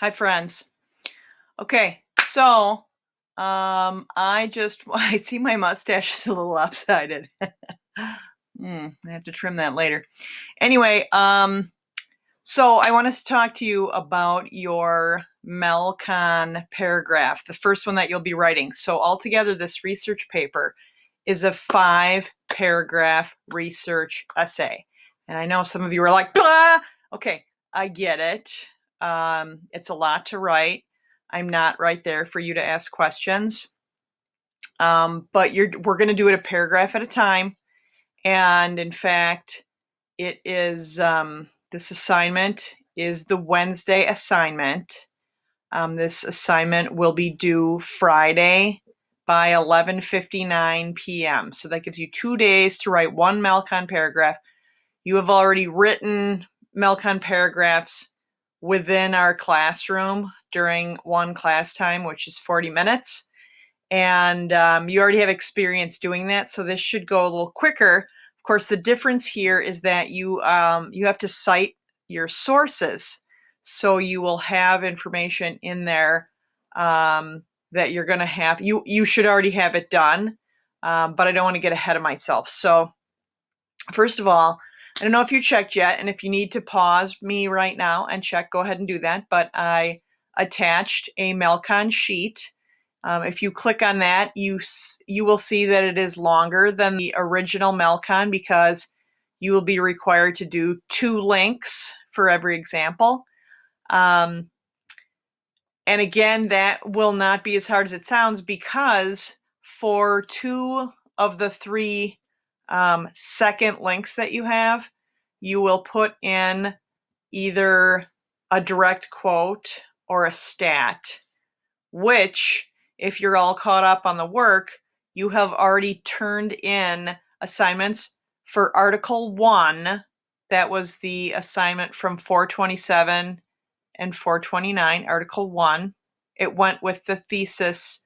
Hi, friends. Okay, so I see my mustache is a little lopsided. I have to trim that later. Anyway, so I wanted to talk to you about your Melcon paragraph, the first one that you'll be writing. So altogether, this research paper is a 5-paragraph research essay. And I know some of you are like, blah! Okay, I get it. It's a lot to write. I'm not right there for you to ask questions. But we're going to do it a paragraph at a time. And in fact, it is this assignment is the Wednesday assignment. This assignment will be due Friday by 11:59 p.m. So that gives you 2 days to write one Melcon paragraph. You have already written Melcon paragraphs within our classroom during one class time, which is 40 minutes. And you already have experience doing that, so this should go a little quicker. Of course, the difference here is that you have to cite your sources, so you will have information in there that you're going to have. You should already have it done, but I don't want to get ahead of myself. So first of all, I don't know if you checked yet, and if you need to pause me right now and check, go ahead and do that. But I attached a Melcon sheet. If you click on that, you will see that it is longer than the original Melcon because you will be required to do 2 links for every example. And again, that will not be as hard as it sounds because for 2 of the 3 second links that you have, you will put in either a direct quote or a stat, which, if you're all caught up on the work, you have already turned in assignments for Article 1. That was the assignment from 427 and 429, Article 1. It went with the thesis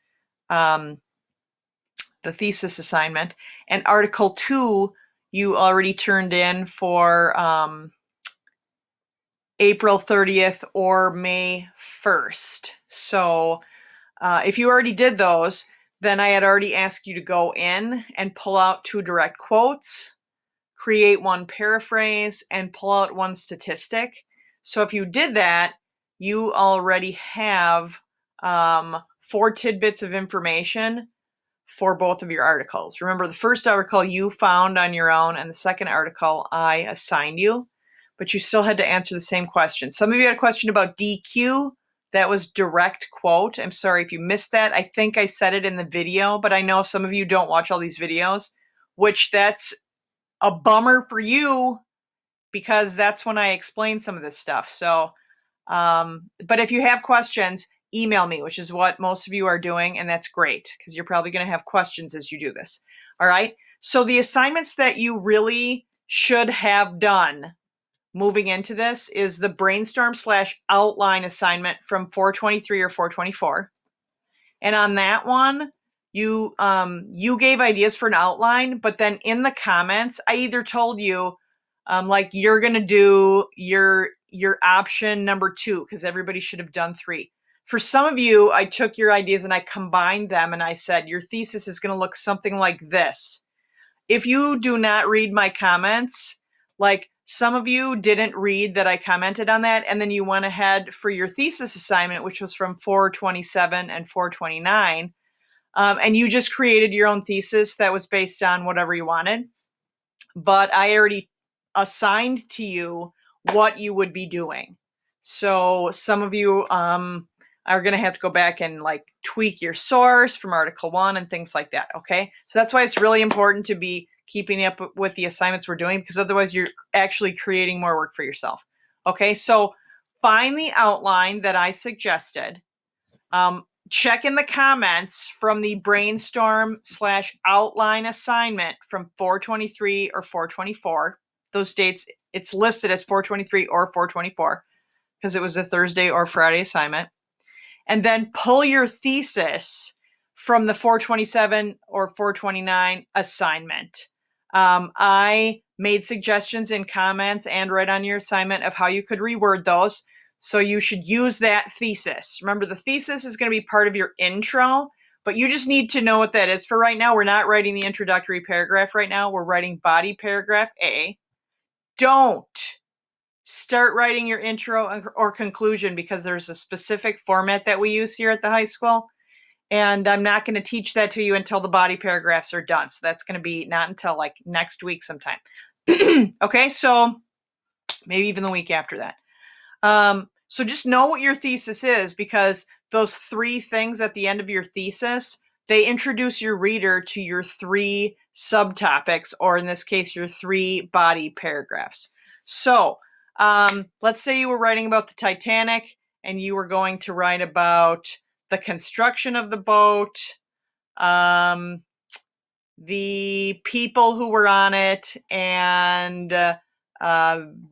assignment. And Article 2, you already turned in for April 30th or May 1st. So if you already did those, then I had already asked you to go in and pull out 2 direct quotes, create 1 paraphrase, and pull out 1 statistic. So if you did that, you already have 4 tidbits of information for both of your articles. Remember, the first article you found on your own, and the second article I assigned you, but you still had to answer the same question. Some of you had a question about DQ. That was direct quote. I'm sorry if you missed that. I think I said it in the video, but I know some of you don't watch all these videos, which that's a bummer for you because that's when I explain some of this stuff. So, but if you have questions, email me, which is what most of you are doing, and that's great because you're probably going to have questions as you do this. All right. So the assignments that you really should have done moving into this is the brainstorm/outline assignment from 423 or 424. And on that one, you gave ideas for an outline, but then in the comments, I either told you like you're gonna do your option number 2 because everybody should have done 3. For some of you, I took your ideas and I combined them and I said your thesis is gonna look something like this. If you do not read my comments, like some of you didn't read that I commented on that, and then you went ahead for your thesis assignment, which was from 427 and 429, and you just created your own thesis that was based on whatever you wanted. But I already assigned to you what you would be doing. So some of you are going to have to go back and like tweak your source from Article 1 and things like that. Okay. So that's why it's really important to be keeping up with the assignments we're doing, because otherwise you're actually creating more work for yourself. Okay. So find the outline that I suggested. Check in the comments from the brainstorm/outline assignment from 423 or 424. Those dates, it's listed as 423 or 424 because it was a Thursday or Friday assignment. And then pull your thesis from the 427 or 429 assignment. I made suggestions in comments and right on your assignment of how you could reword those. So you should use that thesis. Remember, the thesis is going to be part of your intro, but you just need to know what that is. For right now, we're not writing the introductory paragraph right now. We're writing body paragraph A. Don't start writing your intro or conclusion because there's a specific format that we use here at the high school. And I'm not going to teach that to you until the body paragraphs are done. So that's going to be not until like next week sometime. Okay, so maybe even the week after that. So just know what your thesis is, because those 3 things at the end of your thesis, they introduce your reader to your 3 subtopics, or in this case, your 3 body paragraphs. So let's say you were writing about the Titanic and you were going to write about the construction of the boat, the people who were on it, and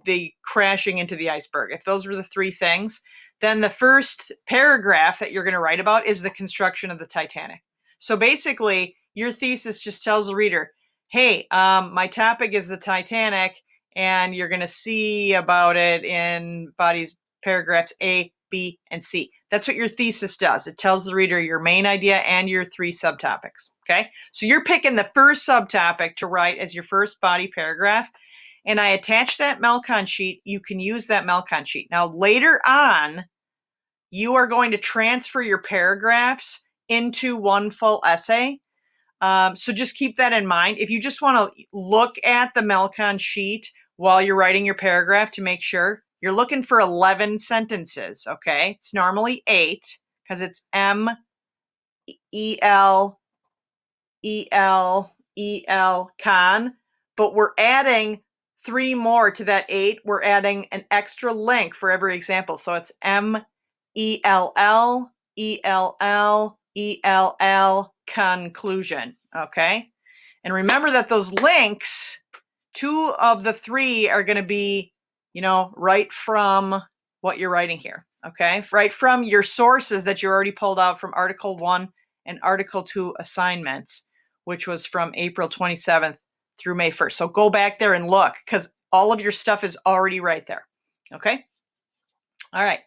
the crashing into the iceberg. If those were the 3 things, then the first paragraph that you're going to write about is the construction of the Titanic. So basically, your thesis just tells the reader, hey, my topic is the Titanic, and you're going to see about it in bodies paragraphs A, B, and C. That's what your thesis does. It tells the reader your main idea and your 3 subtopics. Okay, so you're picking the first subtopic to write as your first body paragraph, and I attach that Melcon sheet. You can use that Melcon sheet. Now, later on, you are going to transfer your paragraphs into one full essay. So just keep that in mind. If you just want to look at the Melcon sheet while you're writing your paragraph to make sure, you're looking for 11 sentences, okay? It's normally 8 because it's M-E-L-E-L-E-L, con, but we're adding 3 more to that 8. We're adding an extra link for every example. So it's M-E-L-L-E-L-L-E-L-L, conclusion, okay? And remember that those links, 2 of the 3 are going to be, right from what you're writing here, okay? Right from your sources that you already pulled out from Article 1 and Article 2 assignments, which was from April 27th through May 1st. So go back there and look, because all of your stuff is already right there, okay? All right.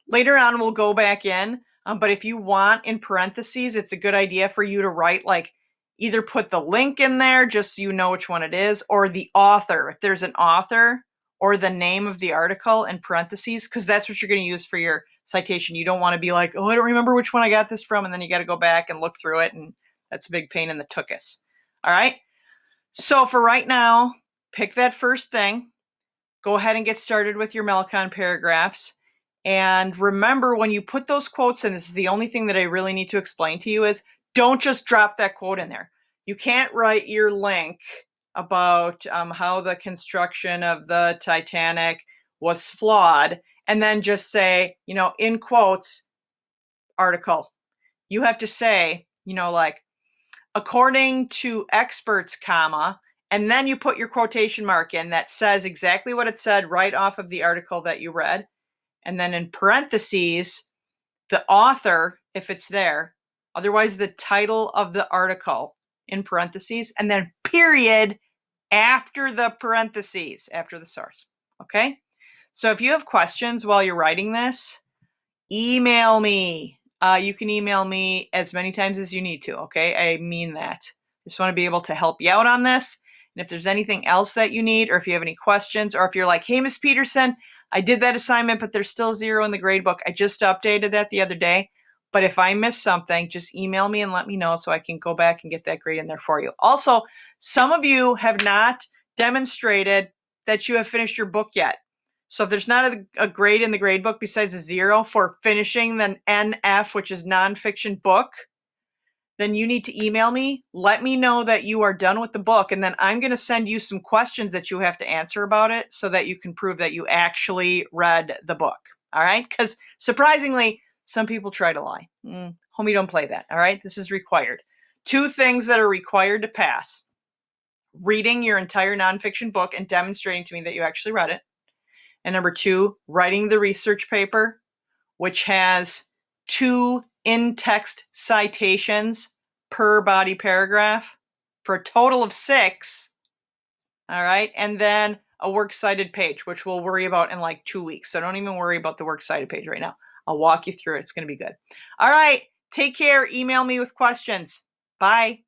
Later on, we'll go back in, but if you want in parentheses, it's a good idea for you to write, like, either put the link in there just so you know which one it is, or the author, if there's an author, or the name of the article in parentheses, because that's what you're going to use for your citation. You don't want to be like, oh, I don't remember which one I got this from, and then you got to go back and look through it, and that's a big pain in the tuchus. All right? So for right now, pick that first thing. Go ahead and get started with your Melcon paragraphs. And remember, when you put those quotes in, this is the only thing that I really need to explain to you, is don't just drop that quote in there. You can't write your link about how the construction of the Titanic was flawed and then just say, in quotes, article. You have to say, like, according to experts, comma, and then you put your quotation mark in that says exactly what it said right off of the article that you read. And then in parentheses, the author, if it's there, otherwise the title of the article in parentheses, and then period after the parentheses, after the source. Okay? So if you have questions while you're writing this, email me. You can email me as many times as you need to, okay? I mean that. Just want to be able to help you out on this. And if there's anything else that you need, or if you have any questions, or if you're like, hey, Miss Peterson, I did that assignment, but there's still 0 in the grade book. I just updated that the other day. But if I missed something, just email me and let me know so I can go back and get that grade in there for you. Also, some of you have not demonstrated that you have finished your book yet. So if there's not a grade in the grade book besides a 0 for finishing the NF, which is nonfiction book, then you need to email me. Let me know that you are done with the book, and then I'm going to send you some questions that you have to answer about it so that you can prove that you actually read the book. All right? Because surprisingly, some people try to lie. Homie, don't play that. All right? This is required. 2 things that are required to pass: reading your entire nonfiction book and demonstrating to me that you actually read it. And number 2, writing the research paper, which has 2 in-text citations per body paragraph for a total of 6. All right. And then a works cited page, which we'll worry about in like 2 weeks. So don't even worry about the works cited page right now. I'll walk you through it. It's going to be good. All right. Take care. Email me with questions. Bye.